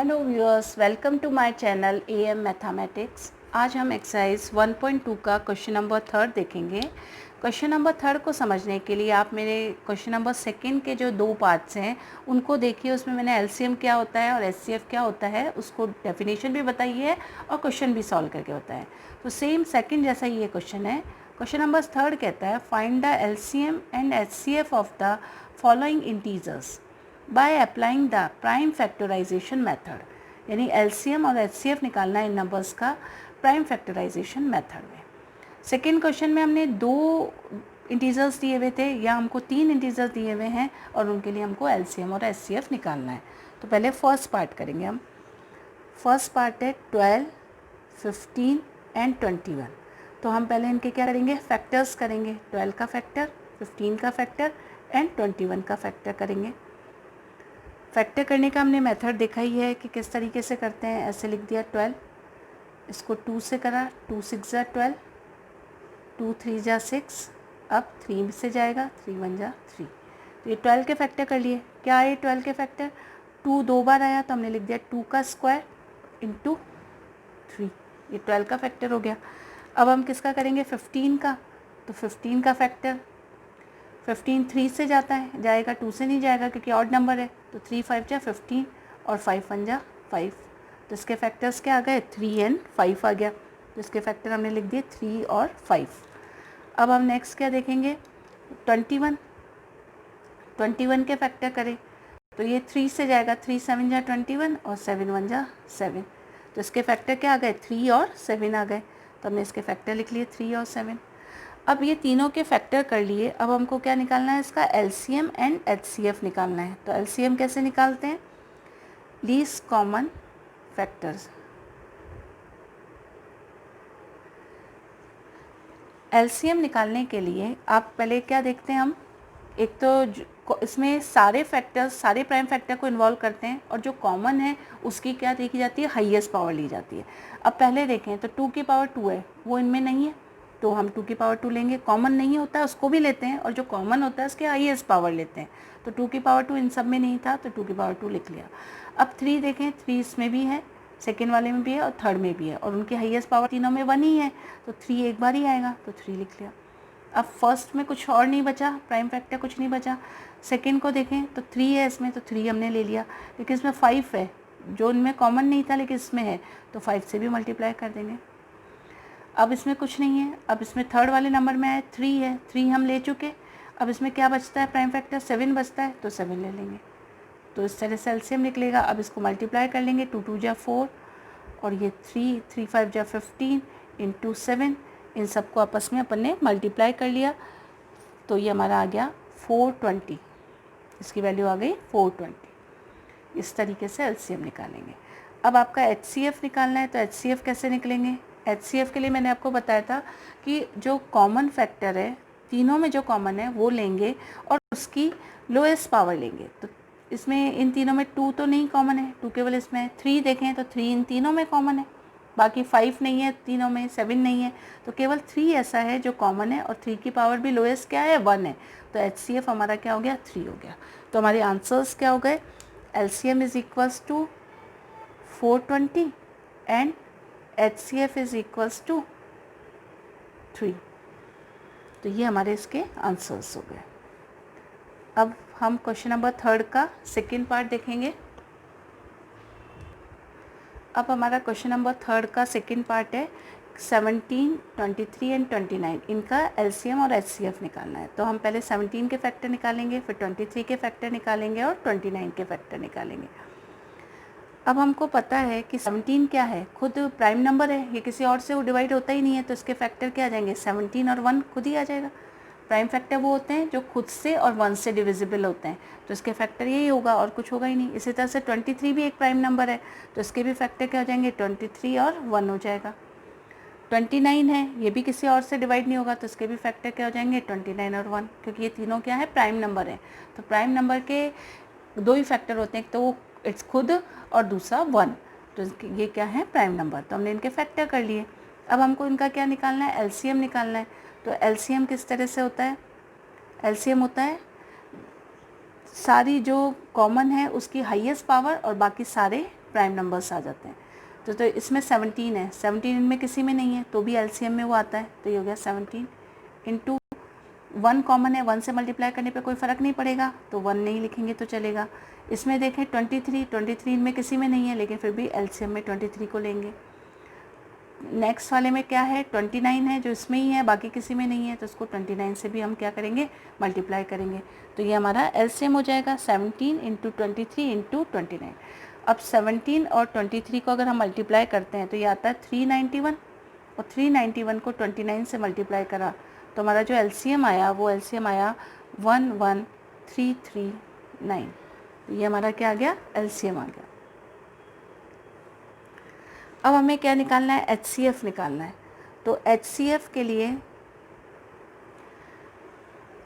Hello viewers, welcome to my channel AM mathematics. आज हम exercise 1.2 का क्वेश्चन नंबर 3 देखेंगे। क्वेश्चन नंबर 3 को समझने के लिए आप मेरे क्वेश्चन नंबर 2 के जो 2 पार्ट्स हैं उनको देखिए। उसमें मैंने LCM क्या होता है और HCF क्या होता है उसको डेफिनेशन भी बताई है और क्वेश्चन भी सॉल्व करके बताया है। तो सेम सेकेंड जैसा ही ये क्वेश्चन है। क्वेश्चन नंबर 3 कहता है find the LCM and HCF of the following integers by applying the prime factorisation method. यानी LCM और HCF निकालना इन नंबर्स का प्राइम फैक्टराइजेशन मेथड में। सेकेंड क्वेश्चन में हमने 2 इंटीजर्स दिए हुए थे या हमको 3 इंटीजर्स दिए हुए हैं और उनके लिए हमको LCM और HCF निकालना है। तो पहले फर्स्ट पार्ट करेंगे हम। फर्स्ट पार्ट है 12, 15 एंड 21। तो हम पहले इनके क्या करेंगे, फैक्टर्स करेंगे। 12 का फैक्टर, 15 का फैक्टर एंड 21 का फैक्टर करेंगे। फैक्टर करने का हमने मेथड देखा ही है कि किस तरीके से करते हैं। ऐसे लिख दिया 12, इसको 2 से करा, 2 6 जा 12, 2 3 जा 6, अब 3 से जाएगा, 3 1 जा 3। तो ये 12 के फैक्टर कर लिए। क्या आए 12 के फैक्टर, 2 2 बार आया तो हमने लिख दिया 2 का स्क्वायर इंटू 3। ये 12 का फैक्टर हो गया। अब हम किसका करेंगे, 15 का। तो 15 का फैक्टर, 15 3 से जाता है, जाएगा 2 से नहीं जाएगा क्योंकि ऑड नंबर है। तो 3 5 जा 15 और 5 1 जा 5। तो इसके फैक्टर्स क्या आ गए, 3 एंड 5 आ गया। तो इसके फैक्टर हमने लिख दिए 3 और 5। अब हम नेक्स्ट क्या देखेंगे, 21। 21 के फैक्टर करें तो ये 3 से जाएगा, 3 7 जा 21 और 7 1 जा 7। तो इसके फैक्टर क्या आ गए, 3 और 7 आ गए। तो हमने इसके फैक्टर लिख लिए 3 और 7। अब ये तीनों के फैक्टर कर लिए। अब हमको क्या निकालना है, इसका LCM एंड HCF निकालना है। तो LCM कैसे निकालते हैं, लीस्ट कॉमन फैक्टर्स। LCM निकालने के लिए आप पहले क्या देखते हैं, हम एक तो इसमें सारे फैक्टर्स, सारे प्राइम फैक्टर को इन्वॉल्व करते हैं और जो कॉमन है उसकी क्या देखी जाती है, हाईएस्ट पावर ली जाती है। अब पहले देखें तो 2 की पावर 2 है, वो इनमें नहीं है तो हम 2 की पावर 2 लेंगे। कॉमन नहीं होता है उसको भी लेते हैं और जो कॉमन होता है उसके हाईएस्ट पावर लेते हैं। तो 2 की पावर 2 इन सब में नहीं था तो 2 की पावर 2 लिख लिया। अब 3 देखें, 3 इसमें भी है, सेकेंड वाले में भी है और थर्ड में भी है और उनकी हाईएस्ट पावर तीनों में 1 ही है। तो 3 एक बार ही आएगा तो 3 लिख लिया। अब फर्स्ट में कुछ और नहीं बचा, प्राइम फैक्टर कुछ नहीं बचा। सेकंड को देखें तो 3 है इसमें, तो 3 हमने ले लिया। लेकिन इसमें 5 है जो इनमें कॉमन नहीं था लेकिन इसमें है, तो 5 से भी मल्टीप्लाई कर देंगे। अब इसमें कुछ नहीं है। अब इसमें थर्ड वाले नंबर में है 3 है, 3 हम ले चुके। अब इसमें क्या बचता है, प्राइम फैक्टर 7 बचता है तो 7 ले लेंगे। तो इस तरह से एलसीएम निकलेगा। अब इसको मल्टीप्लाई कर लेंगे, 2 2 जा 4 और ये 3 3 5 जा 15 इंटू 7। इन सबको आपस में अपन ने मल्टीप्लाई कर लिया तो ये हमारा आ गया 420। इसकी वैल्यू आ गई 420। इस तरीके से एलसीएम निकालेंगे। अब आपका HCF निकालना है तो HCF कैसे निकलेंगे। HCF के लिए मैंने आपको बताया था कि जो कॉमन फैक्टर है, तीनों में जो कॉमन है वो लेंगे और उसकी लोएस्ट पावर लेंगे। तो इसमें इन तीनों में 2 तो नहीं कॉमन है, 2 केवल इसमें है। 3 देखें तो 3 इन तीनों में कॉमन है, बाकी 5 नहीं है तीनों में, 7 नहीं है। तो केवल 3 ऐसा है जो कॉमन है और 3 की पावर भी लोएस्ट क्या है, 1 है। तो HCF हमारा क्या हो गया, 3 हो गया। तो हमारे आंसर्स क्या हो गए, LCM is equals to 420 and HCF is equals to 3। तो ये हमारे इसके आंसर्स हो गए। अब हम क्वेश्चन नंबर 3 का सेकेंड पार्ट देखेंगे। अब हमारा क्वेश्चन नंबर 3 का सेकेंड पार्ट है 17, 23 एंड 29। इनका LCM और HCF निकालना है। तो हम पहले 17 के फैक्टर निकालेंगे, फिर 23 के फैक्टर निकालेंगे और 29 के फैक्टर निकालेंगे। अब हमको पता है कि 17 क्या है, खुद प्राइम नंबर है, ये किसी और से वो डिवाइड होता ही नहीं है। तो इसके फैक्टर क्या आ जाएंगे, 17 और 1 खुद ही आ जाएगा। प्राइम फैक्टर वो होते हैं जो खुद से और 1 से डिविजिबल होते हैं, तो इसके फैक्टर यही होगा और कुछ होगा ही नहीं। इसी तरह से 23 भी एक प्राइम नंबर है तो इसके भी फैक्टर क्या हो जाएंगे, 23 और 1 हो जाएगा। 29 है, ये भी किसी और से डिवाइड नहीं होगा तो इसके भी फैक्टर क्या हो जाएंगे, 29 और 1, क्योंकि ये तीनों क्या है, प्राइम नंबर है। तो प्राइम नंबर के 2 ही फैक्टर होते हैं, एक तो वो इट्स खुद और दूसरा 1। तो ये क्या है, प्राइम नंबर। तो हमने इनके फैक्टर कर लिए। अब हमको इनका क्या निकालना है, LCM निकालना है। तो LCM किस तरह से होता है, LCM होता है सारी जो कॉमन है उसकी हाईएस्ट पावर और बाकी सारे प्राइम नंबर्स आ जाते हैं। तो इसमें 17 है, 17 इनमें किसी में नहीं है तो भी एलसीएम में वो आता है। तो ये हो गया 17 इंटू 1 कॉमन है, 1 से मल्टीप्लाई करने पे कोई फ़र्क नहीं पड़ेगा तो 1 नहीं लिखेंगे तो चलेगा। इसमें देखें 23 इनमें किसी में नहीं है लेकिन फिर भी एलसीएम में 23 को लेंगे। नेक्स्ट वाले में क्या है 29 है जो इसमें ही है, बाकी किसी में नहीं है तो उसको 29 से भी हम क्या करेंगे मल्टीप्लाई करेंगे। तो ये हमारा एलसीएम हो जाएगा 17 इंटू 23 इंटू 29। अब 17 और 23 को अगर हम मल्टीप्लाई करते हैं तो ये आता है 391 और 391 को 29 से मल्टीप्लाई करा तो हमारा जो एलसीएम आया वो एलसीएम आया 11339। तो ये हमारा क्या आ गया एलसीएम आ गया। अब हमें क्या निकालना है एचसीएफ निकालना है। तो एचसीएफ के लिए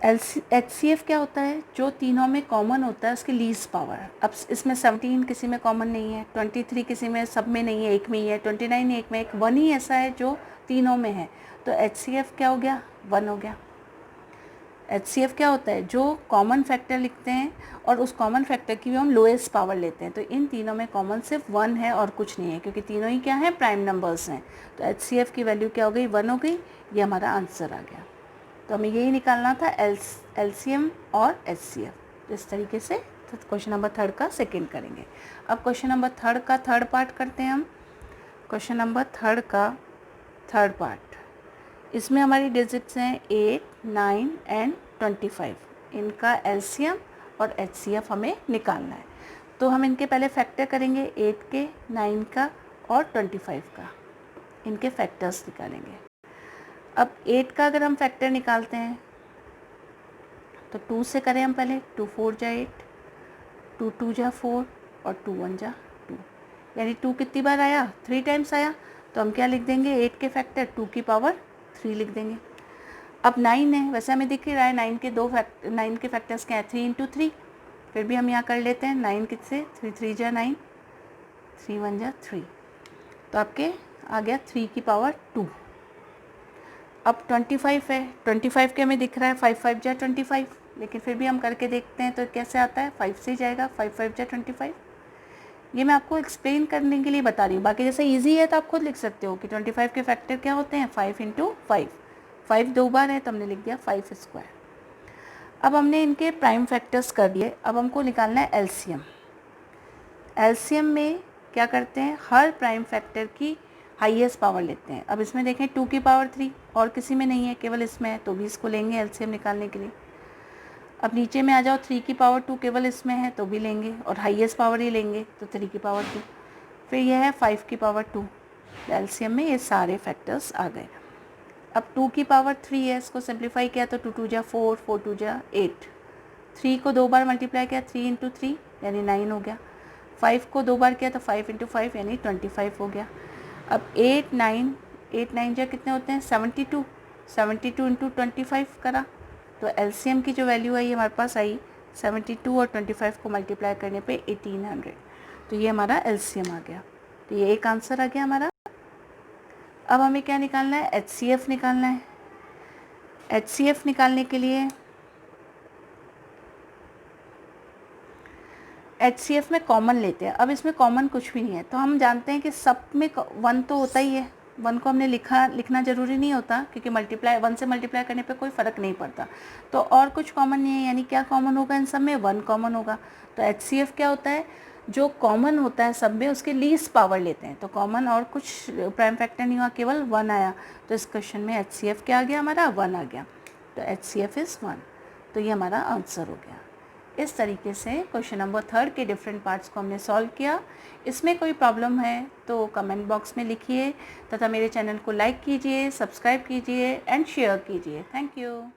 एचसीएफ क्या होता है जो तीनों में कॉमन होता है उसकी लीस्ट पावर। अब इसमें 17 किसी में कॉमन नहीं है, 23 किसी में सब में नहीं है, एक में ही है, 29 एक में, एक 1 ही ऐसा है जो तीनों में है। तो एचसीएफ क्या हो गया 1 हो गया। एचसीएफ क्या होता है जो कॉमन फैक्टर लिखते हैं और उस कॉमन फैक्टर की भी हम लोएस्ट पावर लेते हैं। तो इन तीनों में कॉमन सिर्फ 1 है और कुछ नहीं है क्योंकि तीनों ही क्या है प्राइम नंबर्स हैं। तो एचसीएफ की वैल्यू क्या हो गई 1 हो गई। ये हमारा आंसर आ गया। तो हमें यही निकालना था एलसीएम और एचसीएफ। तो इस तरीके से क्वेश्चन नंबर 3 का सेकेंड करेंगे। अब क्वेश्चन नंबर 3 का थर्ड पार्ट करते हैं हम। क्वेश्चन नंबर 3 का थर्ड पार्ट, इसमें हमारी डिजिट्स हैं 8, 9 एंड 25। इनका एलसीएम और एचसीएफ हमें निकालना है। तो हम इनके पहले फैक्टर करेंगे 8 के, 9 का और 25 का, इनके फैक्टर्स निकालेंगे। अब 8 का अगर हम फैक्टर निकालते हैं तो 2 से करें हम पहले, 2 4 जा 8, 2 2 जा 4 और 2 1 जा 2, यानी 2 कितनी बार आया 3 टाइम्स आया। तो हम क्या लिख देंगे 8 के फैक्टर 2 की पावर 3 लिख देंगे। अब 9 है, वैसे हमें दिख ही रहा है 9 के फैक्टर्स क्या है 3 इंटू 3, फिर भी हम यहाँ कर लेते हैं 9 किससे 3 3 जा 9, 3 1 जा 3, तो आपके आ गया 3 की पावर 2। अब 25 है, 25 के हमें दिख रहा है 5 5 जा 25, लेकिन फिर भी हम करके देखते हैं तो कैसे आता है 5 से ही जाएगा, 5 5 जा 25। ये मैं आपको एक्सप्लेन करने के लिए बता रही हूँ, बाकी जैसे इजी है तो आप खुद लिख सकते हो कि 25 के फैक्टर क्या होते हैं 5 इंटू 5, 5 2 बार है तो हमने लिख दिया 5 स्क्वायर। अब हमने इनके प्राइम फैक्टर्स कर दिए, अब हमको निकालना है एलसीएम। एलसीएम में क्या करते हैं हर प्राइम फैक्टर की हाईएस्ट पावर लेते हैं। अब इसमें देखें 2 की पावर 3 और किसी में नहीं है, केवल इसमें है, तो भी इसको लेंगे एलसीएम निकालने के लिए। अब नीचे में आ जाओ 3 की पावर 2 केवल इसमें है तो भी लेंगे और हाईएस्ट पावर ही लेंगे तो 3 की पावर 2, फिर यह है 5 की पावर 2। एलसीएम में ये सारे फैक्टर्स आ गए। अब 2 की पावर 3 है, इसको सिंप्लीफाई किया तो 2 2 जा 4, 4 2 जा 8, 3 को 2 बार मल्टीप्लाई किया 3 इंटू 3 यानी 9 हो गया, 5 को 2 बार किया तो 5 इंटू 5 यानी 25 हो गया। अब 8 9 जा कितने होते हैं 72, 72 इंटू 25 करा तो एलसीएम की जो वैल्यू आई हमारे पास आई 72 और 25 को मल्टीप्लाई करने पे 1800, तो ये हमारा एलसीएम आ गया। तो ये एक आंसर आ गया हमारा। अब हमें क्या निकालना है एचसीएफ निकालना है। एचसीएफ निकालने के लिए एचसीएफ में कॉमन लेते हैं। अब इसमें कॉमन कुछ भी नहीं है, तो हम जानते हैं कि सब में 1 तो होता ही है, 1 को हमने लिखना ज़रूरी नहीं होता क्योंकि 1 से मल्टीप्लाई करने पे कोई फ़र्क नहीं पड़ता। तो और कुछ कॉमन नहीं है, यानी क्या कॉमन होगा इन सब में 1 कॉमन होगा। तो एचसीएफ क्या होता है जो कॉमन होता है सब में उसके लीस्ट पावर लेते हैं। तो कॉमन और कुछ प्राइम फैक्टर नहीं हुआ, केवल 1 आया, तो इस क्वेश्चन में एचसीएफ क्या आ गया हमारा 1 आ गया। तो एचसीएफ इज़ 1, तो ये हमारा आंसर हो गया। इस तरीके से क्वेश्चन नंबर 3 के डिफरेंट पार्ट्स को हमने सॉल्व किया। इसमें कोई प्रॉब्लम है तो कमेंट बॉक्स में लिखिए तथा मेरे चैनल को लाइक कीजिए, सब्सक्राइब कीजिए एंड शेयर कीजिए। Thank you.